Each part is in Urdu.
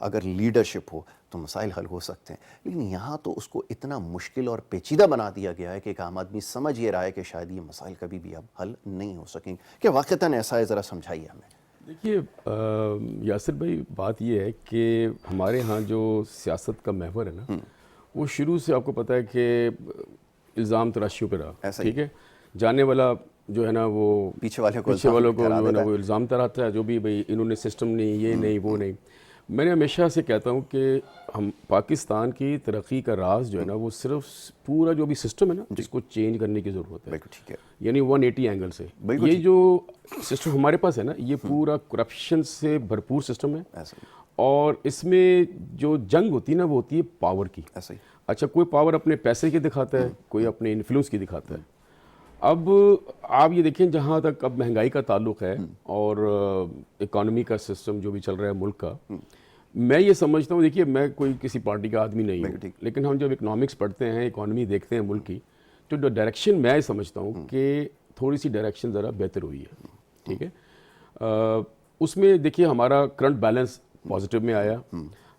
اگر لیڈرشپ ہو تو مسائل حل ہو سکتے ہیں. لیکن یہاں تو اس کو اتنا مشکل اور پیچیدہ بنا دیا گیا ہے کہ ایک عام آدمی سمجھ یہ رہا ہے کہ شاید یہ مسائل کبھی بھی اب حل نہیں ہو سکیں. کہ واقعتاً ایسا ہے؟ ذرا سمجھائیے ہمیں. دیکھیے یاسر بھائی، بات یہ ہے کہ ہمارے ہاں جو سیاست کا محور ہے نا، وہ شروع سے آپ کو پتہ ہے کہ الزام تراشیوں پہ رہا. ٹھیک ہے، جانے والا جو ہے نا وہ پیچھے والوں کو جو ہے نا وہ الزام تراتا ہے، جو بھی بھائی انہوں نے سسٹم نہیں، یہ نہیں، وہ نہیں. میں نے ہمیشہ سے کہتا ہوں کہ ہم پاکستان کی ترقی کا راز جو ہے نا وہ صرف پورا جو بھی سسٹم ہے نا اس کو چینج کرنے کی ضرورت ہے. ٹھیک ہے، یعنی 180 اینگل سے. یہ جو سسٹم ہمارے پاس ہے نا، یہ پورا کرپشن سے بھرپور سسٹم ہے، اور اس میں جو جنگ ہوتی ہے نا وہ ہوتی ہے پاور کی. اچھا، کوئی پاور اپنے پیسے کی دکھاتا ہے، کوئی اپنے انفلوئنس کی دکھاتا ہے. اب آپ یہ دیکھیں جہاں تک اب مہنگائی کا تعلق ہے اور اکانومی کا سسٹم جو بھی چل رہا ہے ملک کا، میں یہ سمجھتا ہوں، دیکھیے میں کوئی کسی پارٹی کا آدمی نہیں ہوں، لیکن ہم جب اکنامکس پڑھتے ہیں، اکانومی دیکھتے ہیں ملک کی، تو جو ڈائریکشن میں سمجھتا ہوں کہ تھوڑی سی ڈائریکشن ذرا بہتر ہوئی ہے. ٹھیک ہے، اس میں دیکھیے ہمارا کرنٹ بیلنس پازیٹیو میں آیا،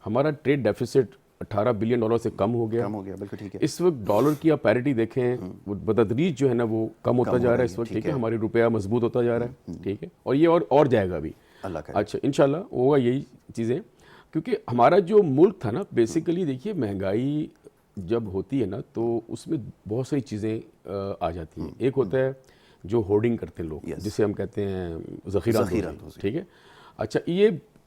ہمارا ٹریڈ ڈیفیسٹ $18 بلین سے کم ہو گیا. اس وقت ڈالر کی آپ پیرٹی دیکھیں وہ بتدریج جو ہے نا وہ کم ہوتا جا رہا ہے اس وقت. ٹھیک ہے، ہماری روپیہ مضبوط ہوتا جا رہا ہے. ٹھیک ہے، اور یہ اور جائے گا بھی. اچھا، انشاءاللہ ہوگا یہی چیزیں، کیونکہ ہمارا جو ملک تھا نا بیسیکلی، دیکھیے مہنگائی جب ہوتی ہے نا تو اس میں بہت ساری چیزیں آ جاتی ہیں. ایک ہوتا ہے جو ہورڈنگ کرتے ہیں لوگ، جسے ہم کہتے ہیں ذخیرہ اندوزی. ٹھیک ہے، اچھا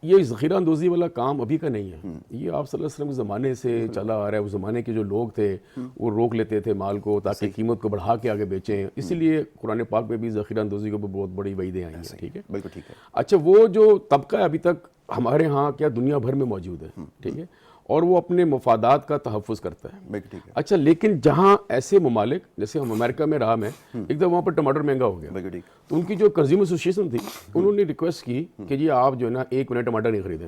یہ ذخیرہ اندوزی والا کام ابھی کا نہیں ہے، یہ آپ صلی اللہ علیہ وسلم کے زمانے سے چلا آ رہا ہے. اس زمانے کے جو لوگ تھے وہ روک لیتے تھے مال کو تاکہ قیمت کو بڑھا کے آگے بیچیں. اسی لیے قرآن پاک میں بھی ذخیرہ اندوزی کو بہت بڑی وعیدیں آئی ہیں. ٹھیک ہے، بالکل ٹھیک ہے. اچھا، وہ جو طبقہ ہے ابھی تک ہمارے ہاں کیا دنیا بھر میں موجود ہے. ٹھیک ہے، اور وہ اپنے مفادات کا تحفظ کرتا ہے. اچھا، لیکن جہاں ایسے ممالک جیسے ہم امریکہ میں رہا میں ایک دم وہاں پر ٹماٹر مہنگا ہو گیا، تو ان کی جو کنزیومر ایسوسیشن تھی انہوں نے ریکویسٹ کی کہ جی آپ جو ہے نا ایک مہینے ٹماٹر نہیں خریدیں.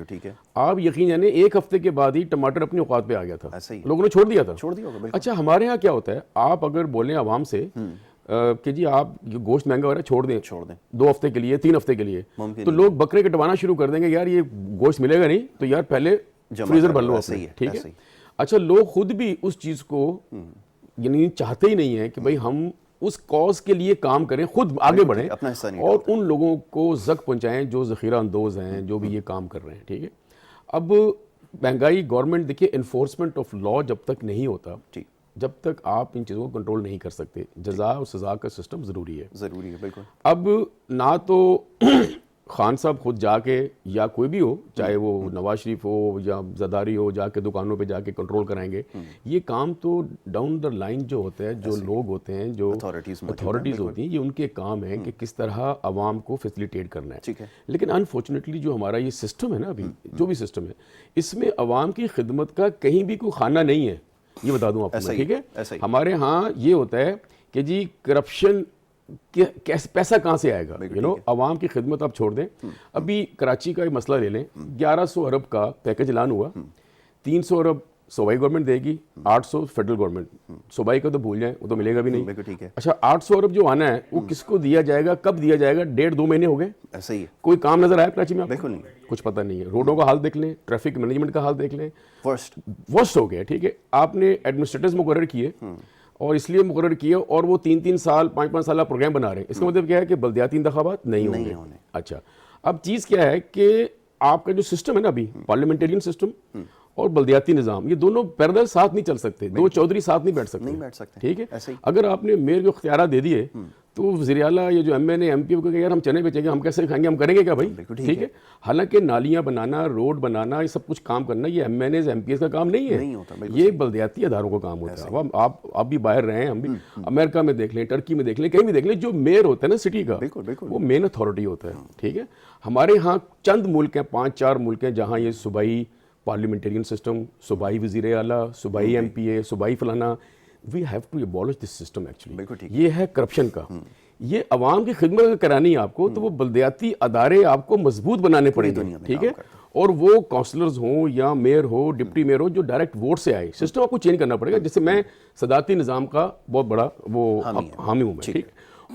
ٹھیک ہے، آپ یقین جانے ایک ہفتے کے بعد ہی ٹماٹر اپنی اوقات پہ آ گیا تھا، لوگوں نے چھوڑ دیا تھا. اچھا، ہمارے ہاں کیا ہوتا ہے، آپ اگر بولیں عوام سے کہ جی آپ یہ گوشت مہنگا ہو رہا ہے چھوڑ دیں 2 ہفتے کے لیے 3 ہفتے کے لیے، تو لوگ بکرے کٹوانا شروع کر دیں گے. یار یہ گوشت ملے گا نہیں تو یار پہلے فریزر بھر لو اپنے. ٹھیک ہے، اچھا، لوگ خود بھی اس چیز کو یعنی چاہتے ہی نہیں ہیں کہ بھائی ہم اس کاز کے لیے کام کریں، خود آگے بڑھیں اور ان لوگوں کو زک پہنچائیں جو ذخیرہ اندوز ہیں، جو بھی یہ کام کر رہے ہیں. ٹھیک ہے، اب مہنگائی گورنمنٹ دیکھیے انفورسمنٹ آف لا جب تک نہیں ہوتا، جب تک آپ ان چیزوں کو کنٹرول نہیں کر سکتے. جزا اور سزا کا سسٹم ضروری ہے. بالکل. اب نہ تو خان صاحب خود جا کے یا کوئی بھی ہو، چاہے وہ نواز شریف ہو یا زرداری ہو، جا کے دکانوں پہ جا کے کنٹرول کرائیں گے. یہ کام تو ڈاؤن دا لائن جو ہوتا ہے، جو لوگ ہوتے ہیں، جو اتھارٹیز ہوتی ہیں، یہ ان کے کام ہے کہ کس طرح عوام کو فیسیلیٹیٹ کرنا ہے. لیکن انفارچونیٹلی جو ہمارا یہ سسٹم ہے نا ابھی جو بھی سسٹم ہے، اس میں عوام کی خدمت کا کہیں بھی کوئی خانہ نہیں ہے. یہ بتا دوں آپ کو. ٹھیک ہے، ہمارے ہاں یہ ہوتا ہے کہ جی کرپشن پیسہ کہاں سے آئے گا، عوام کی خدمت آپ چھوڑ دیں. ابھی کراچی کا ایک مسئلہ لے لیں، 1100 ارب کا پیکج اعلان ہوا، 300 ارب صوبائی گورنمنٹ دے گی، 800 فیڈرل گورنمنٹ. صوبائی کا تو بھول جائیں، وہ تو ملے گا بھی نہیں. اچھا، 800 ارب جو آنا ہے وہ کس کو دیا جائے گا، کب دیا جائے گا؟ 1.5-2 مہینے ہو گئے. ایسا ہی کوئی کام نظر آیا کراچی میں؟ بالکل نہیں، کچھ پتہ نہیں ہے. روڈوں کا حال دیکھ لیں، ٹریفک مینجمنٹ کا حال دیکھ لیں، ورسٹ ہو گیا. ٹھیک ہے، آپ نے ایڈمنسٹریٹرز مقرر کیے اور اس لیے مقرر کیا اور وہ 3 سال 5 سالہ پروگرام بنا رہے ہیں. اس کا مطلب کیا ہے کہ بلدیاتی انتخابات نہیں ہوں گے. اچھا، اب چیز کیا ہے کہ آپ کا جو سسٹم ہے نا ابھی پارلیمنٹرین سسٹم اور بلدیاتی نظام، یہ دونوں پیرالل ساتھ نہیں چل سکتے، 2 چودھری ساتھ نہیں بیٹھ سکتے. ٹھیک ہے، اگر آپ نے میئر کو اختیارات دے دیے تو وزیر اعلیٰ یہ جو M N A M P کو کہ یار ہم چنے بیچیں گے، ہم کیسے کھائیں گے، ہم کریں گے کیا بھائی؟ ٹھیک ہے، حالانکہ نالیاں بنانا، روڈ بنانا، یہ سب کچھ کام کرنا یہ M N As M P s کا کام نہیں ہے، یہ بلدیاتی اداروں کا کام ہوتا ہے. اب آپ بھی باہر رہے ہیں، ہم بھی امریکہ میں دیکھ لیں، ٹرکی میں دیکھ لیں، کہیں بھی دیکھ لیں، جو میئر ہوتا ہے نا سٹی کا وہ مین اتھارٹی ہوتا ہے. ٹھیک ہے، ہمارے ہاں چند ملک ہیں، 5-4 ملک ہیں جہاں یہ صوبائی پارلیمنٹرین سسٹم، صوبائی وزیر اعلیٰ، صوبائی ایم پی اے، صوبائی فلانا. We have to abolish this system actually. یہ ہے کرپشن کا. یہ عوام کی خدمت کرانی ہے آپ کو تو وہ بلدیاتی ادارے آپ کو مضبوط بنانے پڑیں گے. ٹھیک ہے، اور وہ کونسلرز ہوں یا میئر ہو، ڈپٹی میئر ہو، جو ڈائریکٹ ووٹ سے آئے. سسٹم آپ کو چینج کرنا پڑے گا. جیسے میں صدارتی نظام کا بہت بڑا وہ حامی ہوں میں. ٹھیک،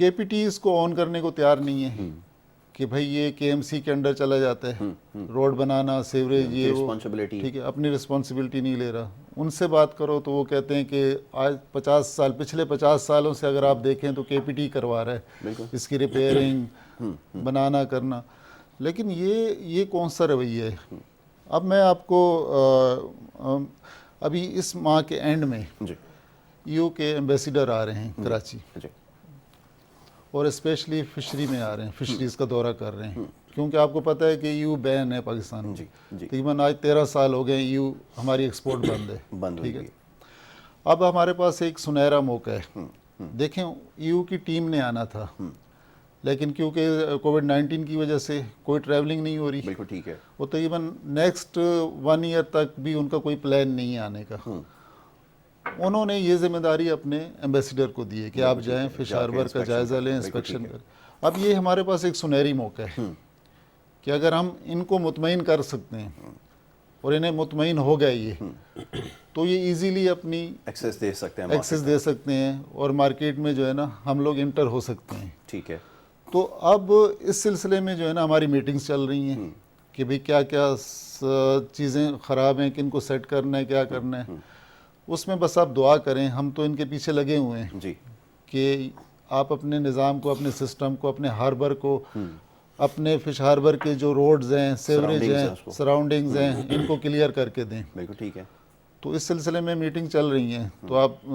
KPT اس کو آن کرنے کو تیار نہیں ہے کہ بھائی یہ KMC کے انڈر چلا جاتا ہے, روڈ بنانا, سیوریج, یہ وہ, ٹھیک ہے, اپنی رسپانسبلٹی نہیں لے رہا. ان سے بات کرو تو وہ کہتے ہیں کہ آج 50 سال, پچھلے 50 سالوں سے اگر آپ دیکھیں تو KPT کروا رہا ہے اس کی ریپیئرنگ, بنانا کرنا. لیکن یہ کون سا رویہ ہے؟ اب میں آپ کو ابھی اس ماہ کے اینڈ میں EU کے ایمبیسیڈر آ رہے ہیں کراچی, اور اسپیشلی فشری میں آ رہے ہیں, فشریز کا دورہ کر رہے ہیں, کیونکہ آپ کو پتہ ہے کہ EU بین ہے پاکستان میں. تقریباً آج 13 سال ہو گئے EU ہماری ایکسپورٹ بند ہے, ٹھیک ہے. اب ہمارے پاس ایک سنہرا موقع ہے. دیکھیں EU کی ٹیم نے آنا تھا, لیکن کیونکہ کووڈ-19 کی وجہ سے کوئی ٹریولنگ نہیں ہو رہی, بالکل ٹھیک ہے, وہ تقریباً نیکسٹ 1 ایئر تک بھی ان کا کوئی پلان نہیں آنے کا. انہوں نے یہ ذمہ داری اپنے ایمبیسیڈر کو دی ہے کہ آپ جائیں, فش ہاربر کا جائزہ لیں, انسپیکشن کریں. اب یہ ہمارے پاس ایک سنہری موقع ہے کہ اگر ہم ان کو مطمئن کر سکتے ہیں اور انہیں مطمئن ہو گئے یہ, تو یہ ایزیلی اپنی ایکسیس دے سکتے ہیں اور مارکیٹ میں جو ہے نا ہم لوگ انٹر ہو سکتے ہیں. ٹھیک ہے. تو اب اس سلسلے میں جو ہے نا ہماری میٹنگز چل رہی ہیں کہ بھئی کیا کیا چیزیں خراب ہیں, کن کو سیٹ کرنا ہے, کیا کرنا ہے. اس میں بس آپ دعا کریں, ہم تو ان کے پیچھے لگے ہوئے ہیں کہ آپ اپنے نظام کو, اپنے سسٹم کو, اپنے ہاربر کو, اپنے فش ہاربر کے جو روڈز ہیں, سیوریج ہیں, سراؤنڈنگز ہیں, ان کو کلیئر کر کے دیں. بالکل ٹھیک ہے. تو اس سلسلے میں میٹنگ چل رہی ہیں. تو آپ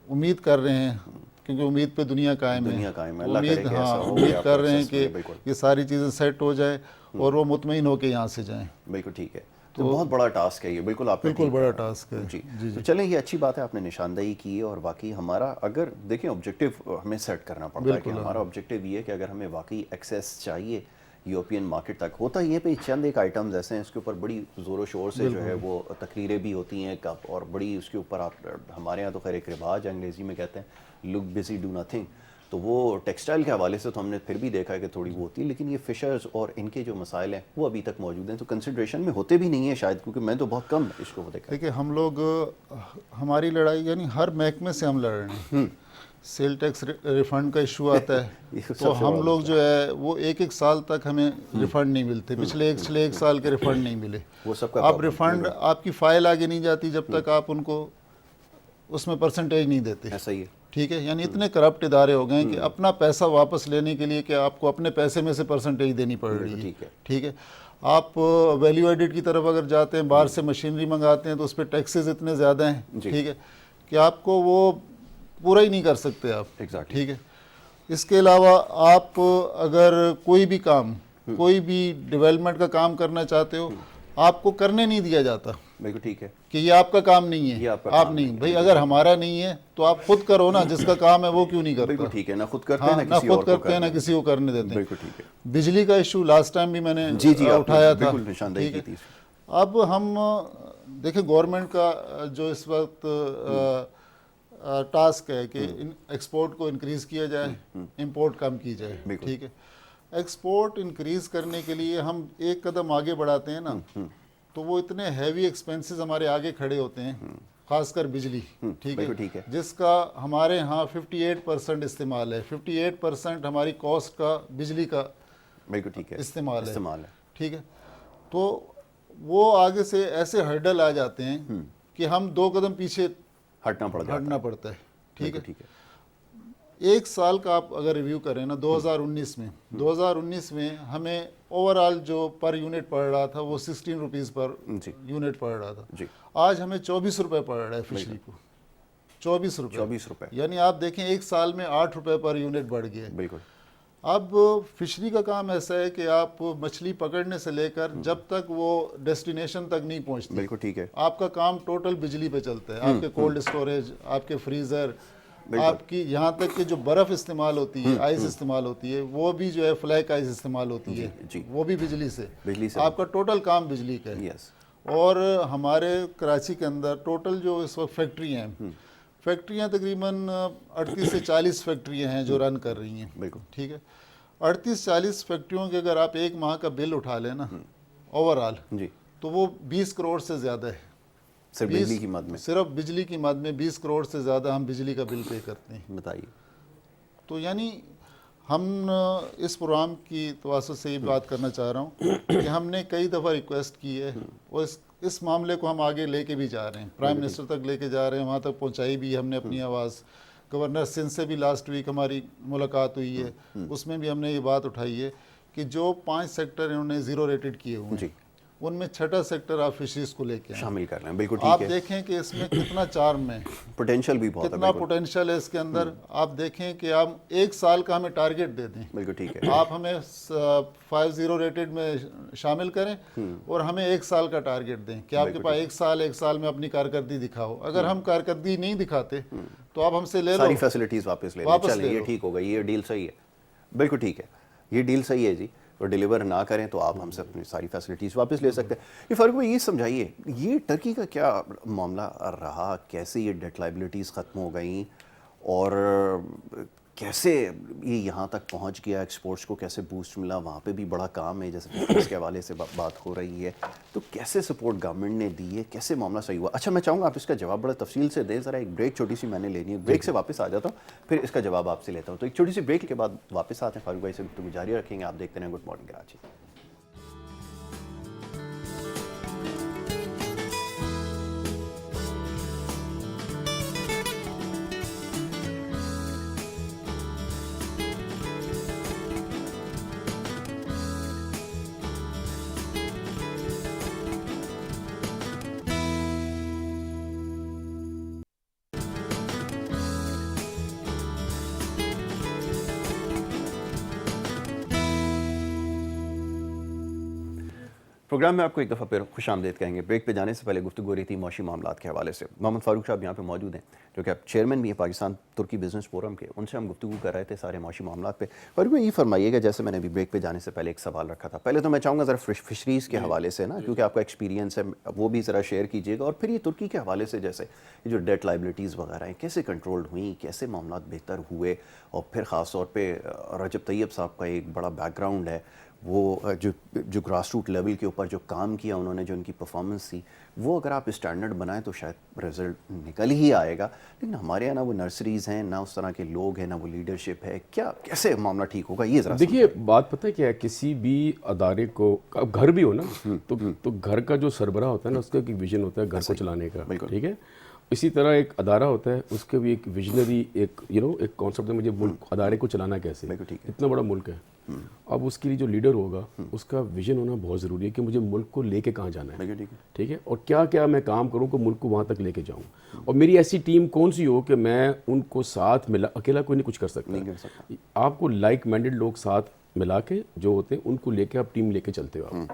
امید کر رہے ہیں, کیونکہ امید پہ دنیا قائم ہے, امید کر رہے ہیں کہ یہ ساری چیزیں سیٹ ہو جائیں اور وہ مطمئن ہو کے یہاں سے جائیں. بالکل ٹھیک ہے. تو بہت بڑا ٹاسک ہے یہ, بالکل آپ بالکل بڑا ٹاسک ہے. جی تو چلیں, یہ اچھی بات ہے, آپ نے نشاندہی کی. اور واقعی ہمارا اگر دیکھیں آبجیکٹیو ہمیں سیٹ کرنا پڑتا ہے کہ ہمارا آبجیکٹیو یہ ہے کہ اگر ہمیں واقعی ایکسیس چاہیے یورپین مارکیٹ تک, ہوتا یہ پہ چند ایک آئٹمز ایسے ہیں اس کے اوپر بڑی زور و شور سے جو ہے وہ تقریریں بھی ہوتی ہیں کب, اور بڑی اس کے اوپر آپ, ہمارے یہاں تو خیر ایک رواج ہے انگریزی میں کہتے ہیں لک بزی ڈو نتھنگ, تو وہ ٹیکسٹائل کے حوالے سے تو ہم نے پھر بھی دیکھا ہے کہ تھوڑی وہ ہوتی ہے, لیکن یہ فشرز اور ان کے جو مسائل ہیں وہ ابھی تک موجود ہیں, تو کنسیڈریشن میں ہوتے بھی نہیں ہیں شاید, کیونکہ میں تو بہت کم اس کو دیکھا. دیکھیں ہم لوگ, ہماری لڑائی یعنی ہر محکمے سے ہم لڑ رہے ہیں. سیل ٹیکس ریفنڈ کا ایشو آتا ہے تو ہم لوگ جو ہے وہ ایک سال تک ہمیں ریفنڈ نہیں ملتے, پچھلے ایک سال کے ریفنڈ نہیں ملے. آپ ریفنڈ, آپ کی فائل آگے نہیں جاتی جب تک آپ ان کو اس میں پرسنٹیج نہیں دیتے. ایسا ہی ہے, ٹھیک ہے. یعنی اتنے کرپٹ ادارے ہو گئے ہیں کہ اپنا پیسہ واپس لینے کے لیے کہ آپ کو اپنے پیسے میں سے پرسنٹیج دینی پڑ رہی ہے. ٹھیک ہے. آپ ویلیو ایڈٹ کی طرف اگر جاتے ہیں, باہر سے مشینری منگاتے ہیں تو اس پہ ٹیکسز اتنے زیادہ ہیں, ٹھیک ہے, کہ آپ کو وہ پورا ہی نہیں کر سکتے آپ. ٹھیک ہے. اس کے علاوہ آپ اگر کوئی بھی کام, کوئی بھی ڈیولپمنٹ کا کام کرنا چاہتے ہو, آپ کو کرنے نہیں دیا جاتا. بالکل ٹھیک ہے کہ یہ آپ کا کام نہیں ہے, آپ نہیں. بھئی اگر ہمارا نہیں ہے تو آپ خود کرو نا, جس کا کام ہے وہ کیوں نہیں کرتا. بالکل ٹھیک ہے. نہ خود کرتے ہیں نہ کسی کو کرنے دیتے ہیں. بالکل ٹھیک ہے. بجلی کا ایشو لاسٹ ٹائم بھی میں نے اٹھایا تھا. اب ہم دیکھیں گورنمنٹ کا جو اس وقت ٹاسک ہے کہ ایکسپورٹ کو انکریز کیا جائے, امپورٹ کم کی جائے. ٹھیک ہے. ایکسپورٹ انکریز کرنے کے لیے ہم ایک قدم آگے بڑھاتے ہیں نا, تو وہ اتنے ہیوی ایکسپینسز ہمارے آگے کھڑے ہوتے ہیں, خاص کر بجلی. ٹھیک ہے. جس کا ہمارے ہاں 58% استعمال ہے. 58% ہماری کاسٹ کا بجلی کا استعمال ہے. ٹھیک ہے. تو وہ آگے سے ایسے ہرڈل آ جاتے ہیں کہ ہم 2 قدم پیچھے ہٹنا پڑتا ہے. ٹھیک ہے. ایک سال کا آپ اگر ریویو کریں نا, 2019 میں ہمیں اوور آل جو پر یونٹ پڑ رہا تھا وہ 16 روپیز پر یونٹ پڑ رہا تھا. آج ہمیں 24 روپے پڑ رہا ہے فشری کو. 24 روپے. یعنی آپ دیکھیں ایک سال میں 8 روپے پر یونٹ بڑھ گیا. بالکل. اب فشری کا کام ایسا ہے کہ آپ مچھلی پکڑنے سے لے کر جب تک وہ ڈیسٹینیشن تک نہیں پہنچتی, بالکل ٹھیک ہے, آپ کا کام ٹوٹل بجلی پہ چلتا ہے. آپ کے کولڈ اسٹوریج, آپ کے فریزر, آپ کی یہاں تک کہ جو برف استعمال ہوتی ہے, آئس استعمال ہوتی ہے, وہ بھی جو ہے فلیک آئس استعمال ہوتی ہے, وہ بھی بجلی سے. آپ کا ٹوٹل کام بجلی کا ہے. اور ہمارے کراچی کے اندر ٹوٹل جو اس وقت فیکٹریاں تقریباً 38 سے 40 فیکٹریاں ہیں جو رن کر رہی ہیں. بالکل ٹھیک ہے. 38-40 فیکٹریوں کے اگر آپ ایک ماہ کا بل اٹھا لیں نا اوور آل, تو وہ 20 کروڑ سے زیادہ ہے. صرف بجلی کی مد میں 20 کروڑ سے زیادہ ہم بجلی کا بل پے کرتے ہیں. بتائیے. تو یعنی ہم اس پروگرام کی تواسط سے یہ بات کرنا چاہ رہا ہوں کہ ہم نے کئی دفعہ ریکویسٹ کی ہے اور اس معاملے کو ہم آگے لے کے بھی جا رہے ہیں، پرائم منسٹر تک لے کے جا رہے ہیں، وہاں تک پہنچائی بھی ہم نے اپنی آواز. گورنر سندھ سے بھی لاسٹ ویک ہماری ملاقات ہوئی ہے، اس میں بھی ہم نے یہ بات اٹھائی ہے کہ جو 5 سیکٹر انہوں نے زیرو ریٹڈ کیے ہوئے ہیں ان میں 6ٹھا سیکٹر آپ فشریز کو لے کے شامل کر رہے ہیں. بالکل ٹھیک ہے. آپ دیکھیں کہ اس میں کتنا چارم ہے، پوٹینشیل بھی بہت ہے. کتنا پوٹینشیل ہے اس کے اندر. آپ دیکھیں کہ ہم 1 سال کا ہمیں ٹارگٹ دے دیں. بالکل ٹھیک ہے. آپ ہمیں 5 زیرو ریٹڈ میں شامل کریں اور ہمیں 1 سال کا ٹارگٹ دیں کہ آپ کے پاس 1 سال میں اپنی کارکردگی دکھاؤ. اگر ہم کارکردگی نہیں دکھاتے تو آپ ہم سے لے لو، ساری فیسلٹیز واپس لے لیں. چلیں یہ ٹھیک ہوگا، یہ ڈیل صحیح ہے. بالکل ٹھیک ہے، یہ ڈیل صحیح ہے جی. اور ڈیلیور نہ کریں تو آپ ہم سے اپنی ساری فیسلٹیز واپس لے سکتے ہیں. یہ فاروق بھائی یہ سمجھائیے، یہ ٹرکی کا کیا معاملہ رہا؟ کیسے یہ ڈیٹ لائبلٹیز ختم ہو گئیں اور کیسے یہ یہاں تک پہنچ گیا؟ ایکسپورٹس کو کیسے بوسٹ ملا؟ وہاں پہ بھی بڑا کام ہے جیسے اس کے حوالے سے بات ہو رہی ہے. تو کیسے سپورٹ گورنمنٹ نے دی ہے؟ کیسے معاملہ صحیح ہوا؟ اچھا میں چاہوں گا آپ اس کا جواب بڑا تفصیل سے دیں. ذرا ایک بریک چھوٹی سی میں نے لینی ہے، بریک سے واپس آ جاتا ہوں، پھر اس کا جواب آپ سے لیتا ہوں. تو ایک چھوٹی سی بریک کے بعد واپس آتے ہیں، فاروق بھائی سے گفتگو جاری رکھیں گے. آپ دیکھتے ہیں گڈ مارننگ کراچی. پروگرام میں آپ کو ایک دفعہ پھر خوش آمدید کہیں گے. بریک پہ جانے سے پہلے گفتگو ہو رہی تھی معاشی معاملات کے حوالے سے. محمد فاروق صاحب یہاں پہ موجود ہیں جو کہ اب چیئرمین بھی ہیں پاکستان ترکی بزنس فورم کے. ان سے ہم گفتگو کر رہے تھے سارے معاشی معاملات پہ. فاروق بھائی یہ فرمائیے گا، جیسے میں نے ابھی بریک پہ جانے سے پہلے ایک سوال رکھا تھا، پہلے تو میں چاہوں گا ذرا فشریز کے حوالے سے نا، کیونکہ آپ کا ایکسپیرینس ہے وہ بھی ذرا شیئر کیجیے گا. اور پھر یہ ترکی کے حوالے سے جیسے یہ جو ڈیٹ لائبلٹیز وغیرہ ہیں کیسے کنٹرولڈ ہوئیں، کیسے معاملات بہتر ہوئے. اور پھر خاص طور پہ رجب طیب صاحب کا ایک بڑا بیک گراؤنڈ ہے، وہ جو گراس روٹ لیول کے اوپر جو کام کیا انہوں نے، جو ان کی پرفارمنس تھی، وہ اگر آپ اسٹینڈرڈ بنائیں تو شاید رزلٹ نکل ہی آئے گا. لیکن ہمارے یہاں نہ وہ نرسریز ہیں، نہ اس طرح کے لوگ ہیں، نہ وہ لیڈرشپ ہے. کیسے معاملہ ٹھیک ہوگا یہ ذرا دیکھیے. بات پتہ ہے کیا ہے، کسی بھی ادارے کو، اب گھر بھی ہو نا تو گھر کا جو سربراہ ہوتا ہے نا، اس کا ایک ویژن ہوتا ہے گھر کو چلانے کا. ٹھیک ہے. اسی طرح ایک ادارہ ہوتا ہے، اس کے بھی ایک ویژنری ایک ایک کانسیپٹ ہے، مجھے ملک ادارے کو چلانا کیسے. اتنا بڑا ملک ہے، اب اس کے لیے جو لیڈر ہوگا اس کا ویژن ہونا بہت ضروری ہے کہ مجھے ملک کو لے کے کہاں جانا ہے. ٹھیک ہے. اور کیا کیا میں کام کروں کہ ملک کو وہاں تک لے کے جاؤں. اور میری ایسی ٹیم کون سی ہو کہ میں ان کو ساتھ ملا، اکیلا کوئی نہیں کچھ کر سکتا. آپ کو لائک مائنڈڈ لوگ ساتھ ملا کے جو ہوتے ہیں ان کو لے کے آپ ٹیم لے کے چلتے ہو آپ.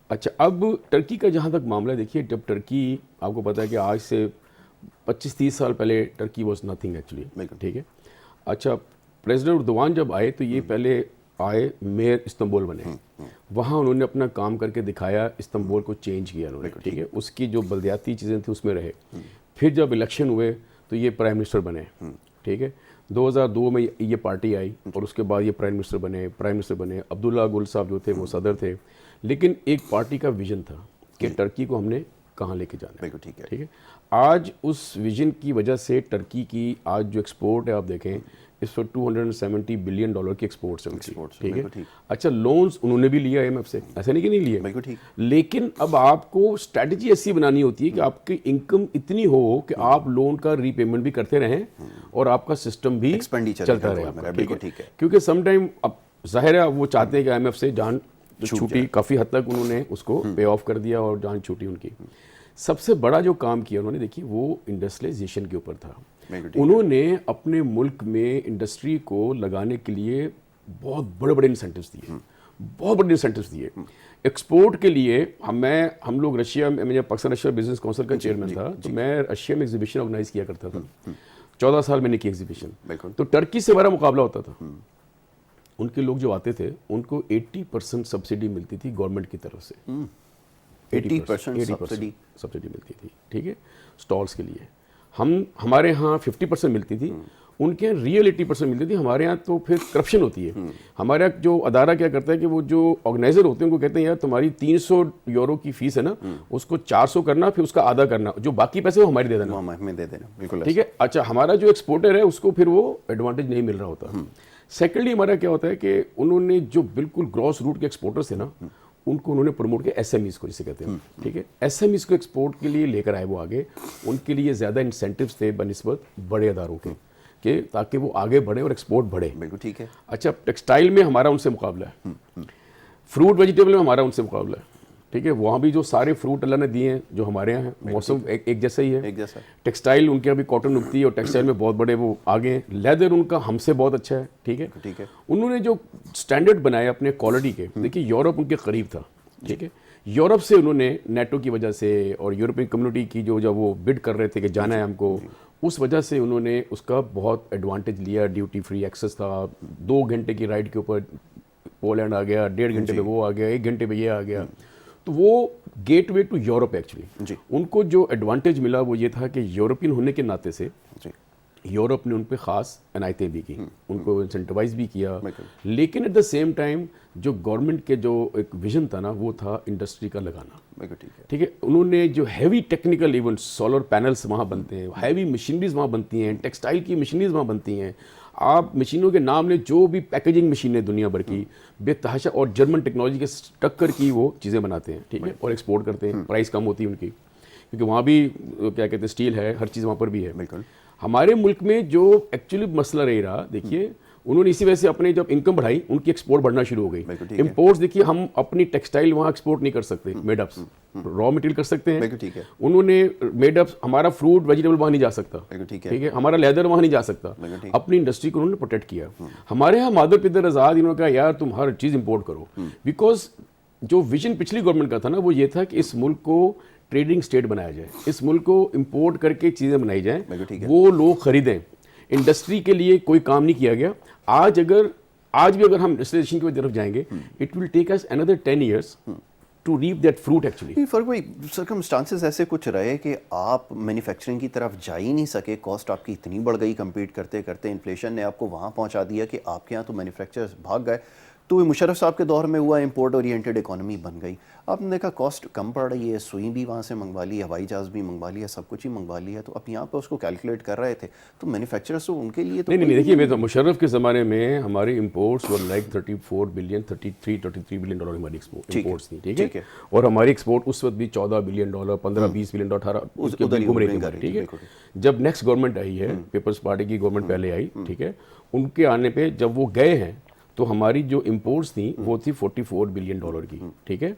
اچھا اب ٹرکی کا جہاں تک معاملہ ہے، دیکھیے جب ٹرکی، آپ کو پتہ ہے کہ آج سے 25-30 سال پہلے ٹرکی واز نتھنگ ایکچولی. ٹھیک ہے. اچھا پریزیڈنٹ اردوان جب آئے تو یہ پہلے آئے میئر استنبول بنے، وہاں انہوں نے اپنا کام کر کے دکھایا، استنبول کو چینج کیا انہوں نے. ٹھیک ہے. اس کی جو بلدیاتی چیزیں تھیں اس میں رہے. پھر جب الیکشن ہوئے تو یہ پرائم منسٹر بنے. ٹھیک ہے. 2002 میں یہ پارٹی آئی اور اس کے بعد یہ پرائم منسٹر بنے. عبداللہ گل صاحب جو تھے وہ صدر تھے. لیکن ایک پارٹی کا ویژن تھا کہ ٹرکی کو ہم نے کہاں لے کے جانا ہے. ٹھیک ہے. آج اس ویژن کی وجہ سے ٹرکی کی آج جو ایکسپورٹ ہے آپ دیکھیں اس وقت $270 بلین کی ایکسپورٹس ہیں. ٹھیک ہے. اچھا لونز انہوں نے بھی لیا IMF سے، ایسا نہیں کہ نہیں لیے. لیکن اب آپ کو اسٹریٹجی ایسی بنانی ہوتی ہے کہ آپ کی انکم اتنی ہو کہ آپ لون کا ری پیمنٹ بھی کرتے رہیں اور آپ کا سسٹم بھی چلتا رہے. کیونکہ سم ٹائم اب ظاہر ہے وہ چاہتے ہیں کہ IMF سے جان چھوٹی، کافی حد تک انہوں نے اس کو پے آف کر دیا اور جان چھوٹی ان کی. سب سے بڑا جو کام کیا انہوں نے، دیکھیے وہ انڈسٹریلائزیشن کے اوپر تھا. انہوں نے اپنے ملک میں انڈسٹری کو لگانے کے لیے بہت بڑے انسینٹیوز دیے. ایکسپورٹ کے لیے ہم لوگ رشیا میں، میں پاکستان رشیا بزنس کونسل کا چیئرمین تھا تو میں رشیا میں ایگزیبیشن آرگنائز کیا کرتا تھا. 14 سال میں نے کی ایگزیبیشن. تو ٹرکی سے ہمارا مقابلہ ہوتا تھا. ان کے لوگ جو آتے تھے ان کو 80% سبسڈی ملتی تھی گورنمنٹ کی طرف سے. 80% سبسڈی ملتی تھی. ٹھیک ہے. اسٹالس کے لیے ہمارے ہاں 50% ملتی تھی ان کے یہاں ریئل 80% ملتی تھی, ہمارے یہاں تو پھر کرپشن ہوتی ہے. ہمارے یہاں جو ادارہ کیا کرتا ہے کہ وہ جو آرگنائزر ہوتے ہیں ان کو کہتے ہیں یار تمہاری 300 یورو کی فیس ہے نا, اس کو 400 کرنا, پھر اس کا آدھا کرنا, جو باقی پیسے وہ ہمارے دے دینا, ہمیں دے دینا. بالکل ٹھیک ہے. اچھا, ہمارا جو ایکسپورٹر ہے اس کو پھر وہ ایڈوانٹیج نہیں مل رہا ہوتا. سیکنڈلی ہمارا کیا ہوتا ہے کہ انہوں نے جو بالکل گراس روٹ کے ایکسپورٹرس ہیں نا, ان کو انہوں نے پروموٹ کیا ایس ایم ایز کو, جسے کہتے ہیں. ٹھیک ہے, ایس ایم ایز کو ایکسپورٹ کے لیے لے کر آئے وہ آگے. ان کے لیے زیادہ انسینٹیوز تھے بنسبت بڑے اداروں کے, کہ تاکہ وہ آگے بڑھے اور ایکسپورٹ بڑھے. بالکل ٹھیک ہے. اچھا, ٹیکسٹائل میں ہمارا ان سے مقابلہ ہے, فروٹ ویجیٹیبل میں ہمارا ان سے مقابلہ ہے. ٹھیک ہے, وہاں بھی جو سارے فروٹ اللہ نے دیے ہیں جو ہمارے یہاں ہیں, موسم ایک جیسا ہی ہے. ٹیکسٹائل ان کے ابھی کاٹن اگتی ہے اور ٹیکسٹائل میں بہت بڑے وہ آگے ہیں. لیدر ان کا ہم سے بہت اچھا ہے. ٹھیک ہے, ٹھیک ہے. انہوں نے جو اسٹینڈرڈ بنائے اپنے کوالٹی کے, دیکھیے یورپ ان کے قریب تھا. ٹھیک ہے, یورپ سے انہوں نے نیٹو کی وجہ سے اور یورپین کمیونٹی کی جو جب وہ بڈ کر رہے تھے کہ جانا ہے ہم کو, اس وجہ سے انہوں نے اس کا بہت ایڈوانٹیج لیا. ڈیوٹی فری ایکسیس تھا, 2 گھنٹے کی رائڈ کے اوپر پولینڈ آ گیا, 1.5 گھنٹے پہ وہ آ گیا, 1 گھنٹے پہ یہ آ گیا. تو وہ gateway to Europe actually. ان کو جو ایڈوانٹیج ملا وہ یہ تھا کہ یورپین ہونے کے ناطے سے یورپ نے ان پہ خاص عنایتیں بھی کی, ان کو انسینٹیوائز بھی کیا. لیکن ایٹ دا سیم ٹائم جو گورنمنٹ کے جو ایک ویژن تھا نا, وہ تھا انڈسٹری کا لگانا. ٹھیک ہے, انہوں نے جو heavy technical event, solar panels وہاں بنتے ہیں, ہیوی مشینریز وہاں بنتی ہیں, ٹیکسٹائل کی مشینریز وہاں بنتی ہیں. آپ مشینوں کے نام لیں, جو بھی پیکیجنگ مشینیں دنیا بھر کی بے تحاشا, اور جرمن ٹیکنالوجی کے ٹکر کی وہ چیزیں بناتے ہیں. ٹھیک ہے, اور ایکسپورٹ کرتے ہیں. پرائس کم ہوتی ہے ان کی, کیونکہ وہاں بھی کیا کہتے ہیں اسٹیل ہے, ہر چیز وہاں پر بھی ہے. بالکل. ہمارے ملک میں جو ایکچولی مسئلہ رہا, دیکھیے انہوں نے اسی وجہ سے اپنے جب انکم بڑھائی, ان کی ایکسپورٹ بڑھنا شروع ہو گئی. امپورٹس دیکھیے, ہم اپنی ٹیکسٹائل وہاں ایکسپورٹ نہیں کر سکتے, میڈ اپس را مٹیریل کر سکتے ہیں. انہوں نے میڈ اپس, ہمارا فروٹ ویجیٹیبل وہاں نہیں جا سکتا. ٹھیک ہے, ہمارا لیدر وہاں نہیں جا سکتا. اپنی انڈسٹری کو انہوں نے پروٹیکٹ کیا. ہمارے یہاں مادر پدر آزاد, انہوں نے کہا یار تم ہر چیز امپورٹ کرو, بیکاز جو ویژن پچھلی گورنمنٹ کا تھا نا, وہ یہ تھا کہ اس ملک کو ٹریڈنگ اسٹیٹ بنایا جائے, اس ملک کو امپورٹ کر کے چیزیں بنائی جائیں, وہ لوگ خریدیں. انڈسٹری کے لیے کوئی کام نہیں کیا گیا. آج بھی اگر ہم انڈسٹریلائزیشن کی طرف جائیں گے, it will take us another 10 years to reap that fruit actually. فرق بھائی, سرکمسٹانسز ایسے کچھ رہے کہ آپ مینوفیکچرنگ کی طرف جا ہی نہیں سکے, کاسٹ آپ کی اتنی بڑھ گئی کمپیٹ کرتے کرتے, انفلیشن نے آپ کو وہاں پہنچا دیا کہ آپ کے یہاں تو مینوفیکچررز بھاگ گئے. تو مشرف صاحب کے دور میں ہوا, امپورٹ اورینٹیڈ اکانومی بن گئی. آپ نے دیکھا کاسٹ کم پڑ رہی ہے, سوئی بھی وہاں سے منگوا لی, ہوائی جہاز بھی منگوا لیا, سب کچھ ہی منگوا لیا. تو اب یہاں پہ اس کو کیلکولیٹ کر رہے تھے, تو مینوفیکچررز تو ان کے لیے تو نہیں. دیکھیے, میں تو مشرف کے زمانے میں ہمارے imports were like 34 billion 33 billion dollar ہماری امپورٹس تھی. ٹھیک ہے, اور ہماری ایکسپورٹ اس وقت بھی 14 بلین ڈالر, 15-20 بلین ڈالر, 18 گھوم رہی تھی. ٹھیک ہے, جب نیکسٹ گورنمنٹ آئی ہے, پیپلز پارٹی کی گورنمنٹ پہلے آئی, ٹھیک ہے, ان کے آنے پہ جب وہ گئے ہیں تو ہماری جو امپورٹس تھیں وہ تھی 44 بلین ڈالر کی. ٹھیک ہے,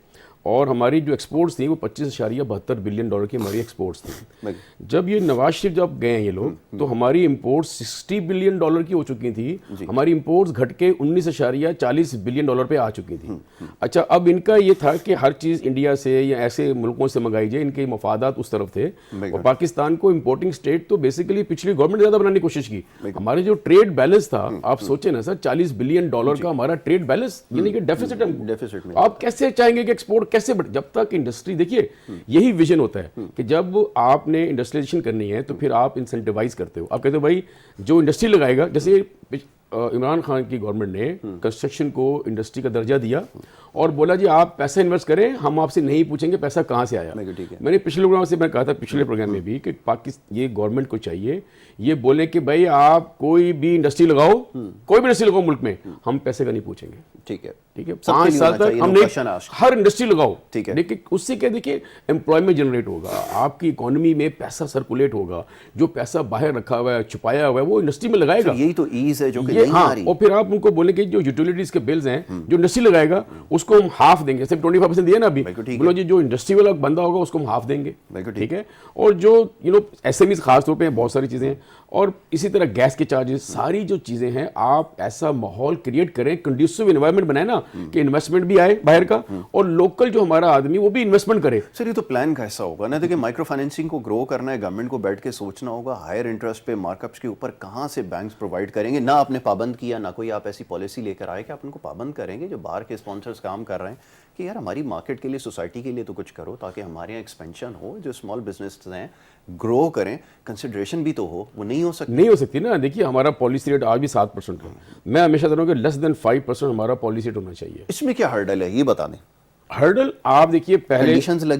اور ہماری جو ایکسپورٹس تھیں وہ 25.72 بلین ڈالر کی ہماری ایکسپورٹس تھیں. جب یہ نواز شریف جب گئے ہیں یہ لوگ, تو ہماری امپورٹس 60 بلین ڈالر کی ہو چکی تھی. ہماری امپورٹس گھٹ کے 19.40 بلین ڈالر پہ آ چکی تھی. اچھا, اب ان کا یہ تھا کہ ہر چیز انڈیا سے یا ایسے ملکوں سے منگائی جائے, ان کے مفادات اس طرف تھے. اور پاکستان کو امپورٹنگ اسٹیٹ تو بیسیکلی پچھلی گورنمنٹ زیادہ بنانے کی کوشش کی. ہمارے جو ٹریڈ بیلنس تھا, آپ سوچیں نا سر, 40 بلین ڈالر کا ہمارا ٹریڈ بیلنس, یعنی کہ ڈیفیسٹ. آپ کیسے چاہیں گے کہ ایکسپورٹ کیسے بڑھے, جب تک انڈسٹری, دیکھیے یہی ویژن ہوتا ہے کہ جب آپ نے انڈسٹریلائزیشن کرنی ہے تو پھر آپ انسینٹیوائز کرتے ہو. آپ کہتے ہو بھائی جو انڈسٹری لگائے گا, جیسے عمران خان کی گورنمنٹ نے کنسٹرکشن کو انڈسٹری کا درجہ دیا اور بولا جی آپ پیسہ انویسٹ کریں, ہم آپ سے نہیں پوچھیں گے پیسہ کہاں سے آیا. میں نے پچھلے پروگرام سے میں کہا تھا, پچھلے پروگرام میں بھی, کہ یہ گورنمنٹ کو چاہیے یہ بولے کہ بھائی آپ کوئی بھی انڈسٹری لگاؤ, کوئی بھی انڈسٹری لگاؤ ملک میں, ہم پیسے کا نہیں پوچھیں گے. ٹھیک ہے, 5 سال تک ہم نہیں, ہر انڈسٹری لگاؤ. ٹھیک ہے, لیکن اس سے کیا, دیکھیے امپلائمنٹ جنریٹ ہوگا, آپ کی اکانومی میں پیسہ سرکولیٹ ہوگا, جو پیسہ باہر رکھا ہوا ہے, چھپایا ہوا ہے, وہ انڈسٹری میں لگائے گا. یہی تو ایز ہے جو کہ نہیں آ رہی. اور پھر آپ ان کو بولیں کہ جو یوٹیلیٹیز کے بلز ہیں جو انڈسٹری لگائے گا اس کو ہم ہاف دیں گے, جیسے 25% دیا نا ابھی, بولو جی جو انڈسٹری والا بندہ ہوگا اس کو ہم ہاف دیں گے. ٹھیک ہے, اور جو ایس ایم ایز خاص طور پہ بہت ساری چیزیں ہیں, اور اسی طرح گیس کے چارجز, ساری جو چیزیں ہیں, آپ ایسا ماحول کریٹ کریں, کنڈیوسو انوائرمنٹ بنائیں نا کہ انویسٹمنٹ بھی آئے باہر کا, اور لوکل جو ہمارا آدمی وہ بھی انویسٹمنٹ کرے. سر یہ تو پلان کیسا ہوگا نا, دیکھیں مائکرو فائنینسنگ کو گرو کرنا ہے, گورنمنٹ کو بیٹھ کے سوچنا ہوگا ہائر انٹرسٹ پہ مارک اپس کے اوپر کہاں سے بینکس پرووائڈ کریں گے, نہ اپنے پابند کیا, نہ کوئی آپ ایسی پالیسی لے کر آئے کہ آپ ان کو پابند کریں گے جو باہر کے اسپانسرز کام کر رہے ہیں کہ یار ہماری مارکیٹ کے لیے, سوسائٹی کے لیے تو کچھ کرو تاکہ ہمارے یہاں ایکسپینشن ہو, جو اسمال بزنس ہیں گرو کریں, کنسیڈریشن بھی تو ہو. وہ نہیں ہو سکتی نا. دیکھیے ہمارا پالیسی ریٹ آج بھی 7% ہے. میں ہمیشہ کہتا ہوں کہ لیس دین 5% ہمارا پالیسی ریٹ ہونا چاہیے. اس میں کیا ہرڈل ہے یہ بتا دیں. ہرڈل آپ دیکھیے پہلے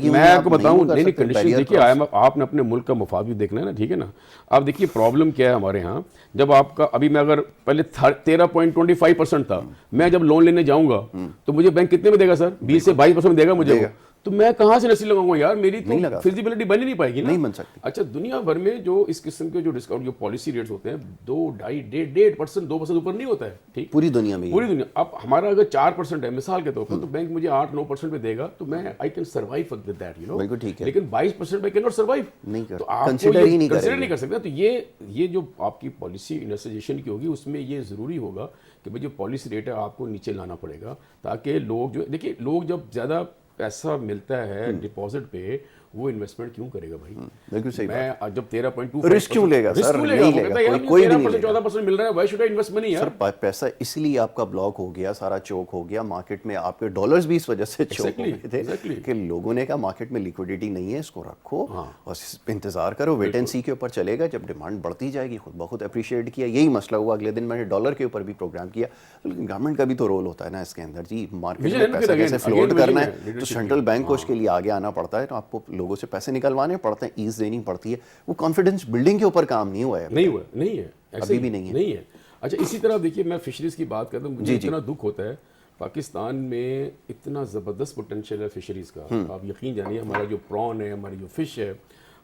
میں آپ کو بتاؤں, نہیں کنڈیشن دیکھیے, آپ نے اپنے ملک کا مفاد بھی دیکھنا ہے نا, ٹھیک ہے نا. آپ دیکھیے پرابلم کیا ہے ہمارے ہاں, جب آپ کا ابھی میں اگر پہلے 13.25% تھا, میں جب لون لینے جاؤں گا تو مجھے بینک کتنے میں دے گا سر؟ 20 سے 22% دے گا مجھے. تو میں کہاں سے نصیب لگاؤں گا یار, میری تو فیزیبلٹی بن ہی نہیں پائے گی نا, نہیں بن سکتی. اچھا دنیا بھر میں جو اس قسم کے جو ڈسکاؤنٹ جو پالیسی ریٹس ہوتے ہیں 2.5% 2% اوپر نہیں ہوتا ہے, ٹھیک, پوری دنیا میں. پوری دنیا. اب ہمارا اگر 4% ہے مثال کے طور پر, تو بینک مجھے 8-9% پہ دے گا, تو میں I can survive with that, you know. بالکل ٹھیک ہے. لیکن 22% پہ کین ناٹ سروائیو, نہیں کر, تو آپ کنسیڈر ہی نہیں کر سکتے. تو یہ جو آپ کی پالیسی انویسٹیگیشن کی ہوگی اس میں یہ ضروری ہوگا کہ بھائی جو پالیسی ریٹ ہے آپ کو نیچے لانا پڑے گا, تاکہ لوگ جو دیکھیے, لوگ جب زیادہ پیسہ ملتا ہے ڈپازٹ پہ, وہ انویسٹمنٹ کیوں کرے گا بھائی؟ بالکل صحیح. میں جب 13.25 رسک کیوں لے گا سر؟ نہیں لے گا کوئی بھی نہیں. 14% مل رہا ہے, وائی شوڈ آئی انویسٹ منی یار؟ سر پیسہ اس لیے آپ کا بلاک ہو گیا, سارا چوک ہو گیا مارکیٹ میں, آپ کے ڈالرز بھی اس وجہ سے چوک ہو گئے تھے کہ لوگوں نے کہا مارکیٹ میں لیکوڈیٹی نہیں ہے, اس کو رکھو اور انتظار کرو, ویٹ اینڈ سی کے اوپر چلے گا, جب ڈیمانڈ بڑھتی جائے گی خود بخود اپریشیٹ کیا. یہی مسئلہ ہوا. اگلے دن میں نے ڈالر کے اوپر بھی پروگرام کیا. لیکن گورنمنٹ کا بھی تو رول ہوتا ہے نا اس کے اندر, جی مارکیٹ میں پیسہ کیسے فلوٹ کرنا ہے, تو سینٹرل بینک کو اس کے لیے آگے آنا پڑتا ہے, تو آپ کو لوگوں سے پیسے نکلوانے پڑتے ہیں, ایز دینی پڑتی ہے. وہ کانفیڈنس بلڈنگ کے اوپر کام نہیں ہوا ہے, نہیں ہے, ابھی بھی نہیں ہے. اچھا اسی طرح دیکھیے, میں فشریز کی بات کرتا ہوں, مجھے اتنا دکھ ہوتا ہے, پاکستان میں اتنا زبردست پوٹینشیل ہے فشریز کا, آپ یقین جانیے. ہمارا جو پران ہے, ہماری جو فش ہے,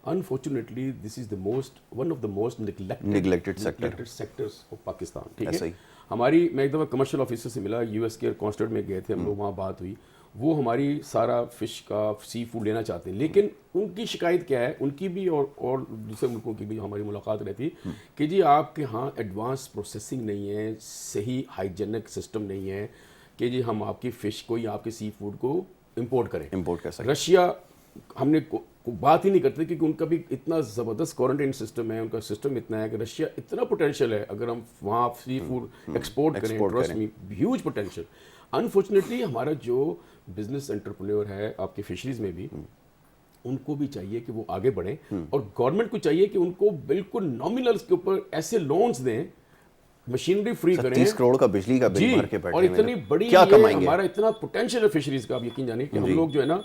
unfortunately this is one of the most neglected sectors of Pakistan, ٹھیک ہے. ہماری, میں ایک دفعہ کمرشل آفیسر سے ملا, یو ایس کے کانسٹیٹ میں گئے تھے ہم لوگ, وہاں بات ہوئی. وہ ہماری سارا فش کا سی فوڈ لینا چاہتے ہیں, لیکن ان کی شکایت کیا ہے, ان کی بھی اور دوسرے ملکوں کی بھی ہماری ملاقات رہتی کہ جی آپ کے ہاں ایڈوانس پروسیسنگ نہیں ہے, صحیح ہائیجینک سسٹم نہیں ہے کہ جی ہم آپ کی فش کو یا آپ کے سی فوڈ کو امپورٹ کریں. امپورٹ کر سکیں. رشیا ہم نے بات ہی نہیں کرتے کیونکہ ان کا بھی اتنا زبردست کوارنٹائن سسٹم ہے, ان کا سسٹم اتنا ہے کہ رشیا اتنا پوٹینشیل ہے, اگر ہم وہاں سی فوڈ ایکسپورٹ کریں, trust me huge potential. Unfortunately ہمارا جو بزنس انٹرپرینور ہے آپ کی فشریز میں بھی, ان کو بھی چاہیے کہ وہ آگے بڑھیں, اور گورنمنٹ کو چاہیے کہ ان کو بالکل نامنل کے اوپر ایسے لونز دیں, مشینری فری کریں. 30 کروڑ کا بجلی کا بل بھر کے بیٹھے, اور اتنی بڑی کیا کمائیں گے. ہمارا اتنا پوٹینشیل ہے فشریز کا, آپ یقین جانیں کہ ہم لوگ جو ہے نا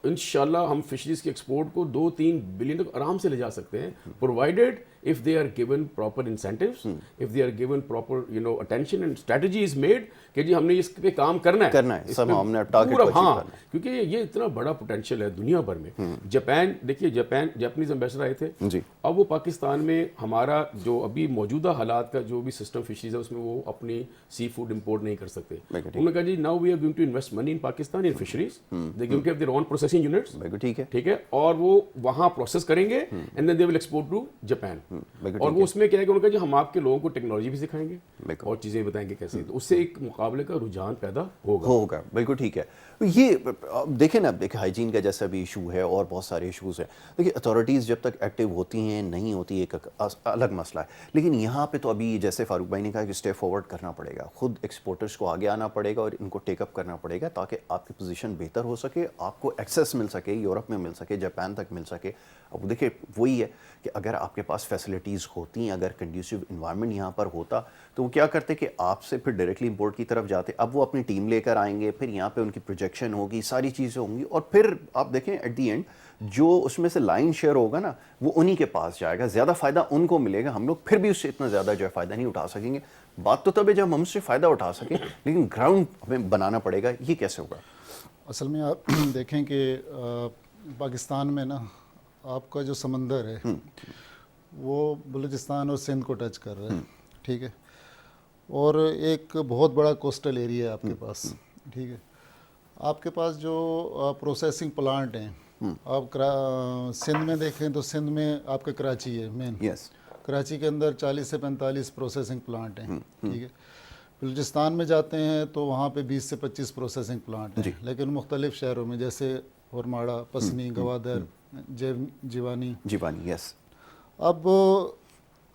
انشاءاللہ ہم فشریز کے ایکسپورٹ کو 2-3 بلین تک آرام سے لے جا سکتے ہیں, provided if they are given proper incentives, if they are given proper attention and strategy is made کہ جی ہم نے اس پہ کام کرنا ہے, سب ہم نے ٹارگٹ کو اچیو کرنا ہے, کیونکہ یہ اتنا بڑا پوٹینشیل ہے دنیا بھر میں. جاپان دیکھیے, جاپنیز امبیسڈر آئے تھے, اب وہ پاکستان میں ہمارا جو ابھی موجودہ حالات کا جو بھی سسٹم فشریز ہے اس میں وہ اپنی سی فوڈ امپورٹ نہیں کر سکتے. انہوں نے کہا جی now we are going to invest money in Pakistan in fisheries, they going to have their own processing units, ٹھیک ہے, اور وہ وہاں پروسیس کریں گے and then they will export to Japan. اور وہ اس میں کیا ہے کہ انہوں نے کہا جی ہم آپ کے لوگوں کو ٹیکنالوجی بھی سکھائیں گے اور چیزیں بتائیں گے کیسے, تو اس سے ایک مقابلے کا رجحان پیدا ہوگا. بالکل ٹھیک ہے. یہ دیکھیں نا, دیکھیں ہائیجین کا جیسا بھی ایشو ہے اور بہت سارے ایشوز ہیں. دیکھیے اتھارٹیز جب تک ایکٹیو ہوتی ہیں نہیں ہوتی ایک الگ مسئلہ ہے, لیکن یہاں پہ تو ابھی جیسے فاروق بھائی نے کہا کہ اسٹیپ فارورڈ کرنا پڑے گا, خود ایکسپورٹرز کو آگے آنا پڑے گا اور ان کو ٹیک اپ کرنا پڑے گا تاکہ آپ کی پوزیشن بہتر ہو سکے, آپ کو ایکسیس مل سکے, یورپ میں مل سکے, جاپان تک مل سکے. اب دیکھیں وہی ہے کہ اگر آپ کے پاس فیسلٹیز ہوتی ہیں, اگر کنڈیوسیو انوائرمنٹ یہاں پر ہوتا, تو وہ کیا کرتے کہ آپ سے پھر ڈائریکٹلی امپورٹ کی طرف جاتے. اب وہ اپنی ٹیم لے کر آئیں گے, پھر یہاں پہ ان کی پروجیکشن ہوگی, ساری چیزیں ہوں گی, اور پھر آپ دیکھیں ایٹ دی اینڈ جو اس میں سے لائن شیئر ہوگا نا وہ انہی کے پاس جائے گا, زیادہ فائدہ ان کو ملے گا. ہم لوگ پھر بھی اس سے اتنا زیادہ جو ہے فائدہ نہیں اٹھا سکیں گے. بات تو تب ہے جب ہم اس سے فائدہ اٹھا سکیں, لیکن گراؤنڈ ہمیں بنانا پڑے گا. یہ کیسے ہوگا؟ اصل میں آپ دیکھیں کہ پاکستان میں نا آپ کا جو سمندر ہے وہ بلوچستان اور سندھ کو ٹچ کر رہا ہے, ٹھیک ہے, اور ایک بہت بڑا کوسٹل ایریا ہے آپ کے پاس, ٹھیک ہے. آپ کے پاس جو پروسیسنگ پلانٹ ہیں, آپ سندھ میں دیکھیں تو سندھ میں آپ کا کراچی ہے مین, کراچی کے اندر 40 سے 45 پروسیسنگ پلانٹ ہیں, ٹھیک ہے. بلوچستان میں جاتے ہیں تو وہاں پہ 20 سے 25 پروسیسنگ پلانٹ ہیں, لیکن مختلف شہروں میں جیسے ہورماڑا, پسنی, گوادر, جیوانی. یس. اب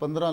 15